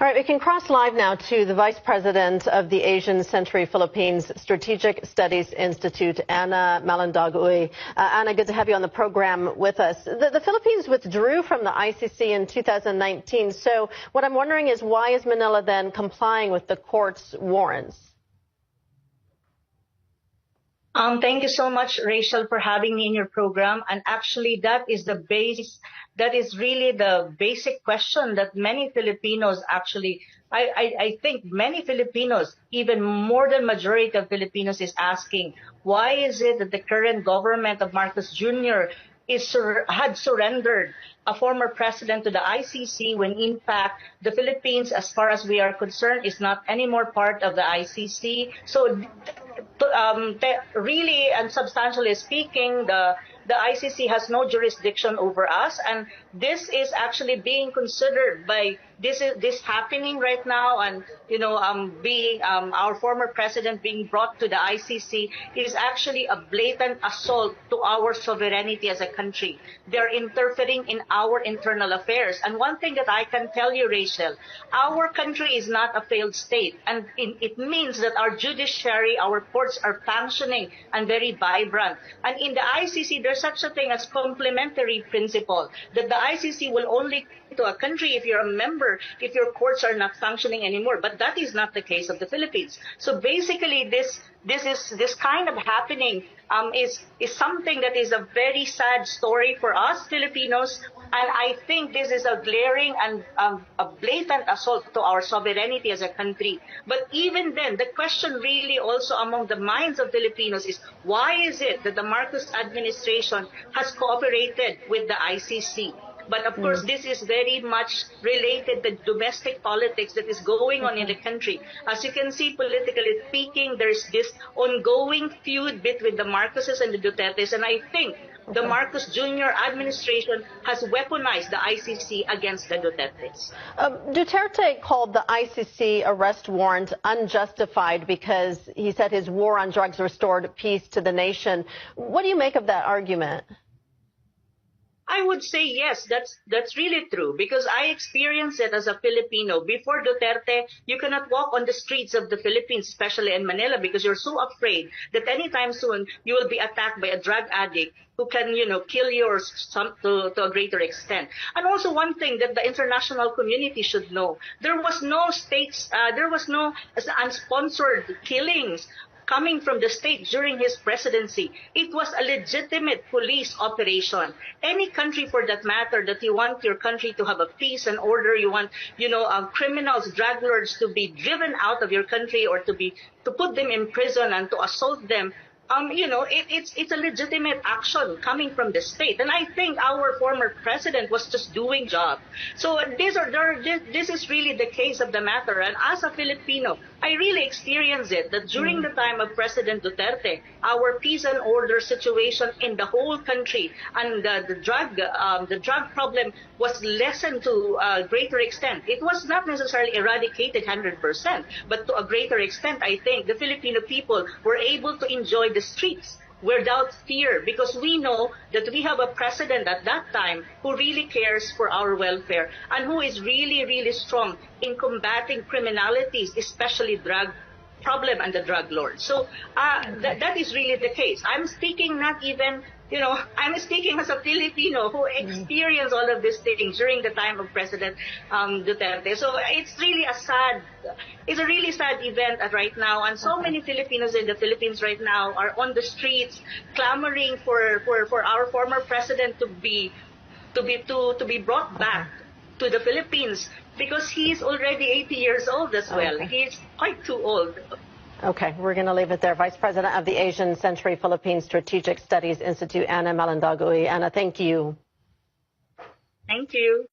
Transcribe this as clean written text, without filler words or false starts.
All right, we can cross live now to the Vice President of the Asian Century Philippines Strategic Studies Institute, Anna Malindaug-Uy. Anna, good to have you on the program with us. The Philippines withdrew from the ICC in 2019. So what I'm wondering is, why is Manila then complying with the court's warrants? Thank you so much, Rachel, for having me in your program. And actually, that is really the basic question that many Filipinos I think many Filipinos, even more than majority of Filipinos, is asking, why is it that the current government of Marcos Jr. had surrendered a former president to the ICC when in fact the Philippines, as far as we are concerned, is not anymore part of the ICC. So really and substantially speaking, the ICC has no jurisdiction over us, and this is actually being considered by this happening right now, and being our former president being brought to the ICC is actually a blatant assault to our sovereignty as a country. They're interfering in our internal affairs, and one thing that I can tell you, Rachel, our country is not a failed state, and it means that our judiciary, our courts are functioning and very vibrant. And in the ICC, there's such a thing as complementary principle, that the ICC will only to a country if you're a member, if your courts are not functioning anymore. But that is not the case of the Philippines. So basically, this kind of happening is something that is a very sad story for us Filipinos, and I think this is a glaring and a blatant assault to our sovereignty as a country. But even then, the question really also among the minds of Filipinos is, why is it that the Marcos administration has cooperated with the ICC? But of course, this is very much related to domestic politics that is going on in the country. As you can see, politically speaking, there's this ongoing feud between the Marcoses and the Dutertes. And I think the Marcos Jr. administration has weaponized the ICC against the Dutertes. Duterte called the ICC arrest warrant unjustified because he said his war on drugs restored peace to the nation. What do you make of that argument? I would say yes, that's really true, because I experienced it as a Filipino. Before Duterte, you cannot walk on the streets of the Philippines, especially in Manila, because you're so afraid that anytime soon you will be attacked by a drug addict who can, kill you to a greater extent. And also one thing that the international community should know, there was no unsponsored killings coming from the state during his presidency. It was a legitimate police operation. Any country, for that matter, that you want your country to have a peace and order, you want, criminals, drug lords to be driven out of your country, or to put them in prison and to assault them. It's a legitimate action coming from the state, and I think our former president was just doing job. So this is really the case of the matter. And as a Filipino, I really experienced it that during the time of President Duterte, our peace and order situation in the whole country and the drug problem was lessened to a greater extent. It was not necessarily eradicated 100%, but to a greater extent, I think the Filipino people were able to enjoy the streets without fear, because we know that we have a president at that time who really cares for our welfare and who is really, really strong in combating criminalities, especially drug problem and the drug lords. So that is really the case. I'm speaking not even, I'm speaking as a Filipino who experienced all of these things during the time of President Duterte. So it's really it's a really sad event right now, and so many Filipinos in the Philippines right now are on the streets clamoring for our former president to be brought back to the Philippines, because he's already 80 years old as well. He's quite too old. Okay, we're going to leave it there. Vice President of the Asian Century Philippines Strategic Studies Institute, Anna Malindaug-Uy. Anna, thank you. Thank you.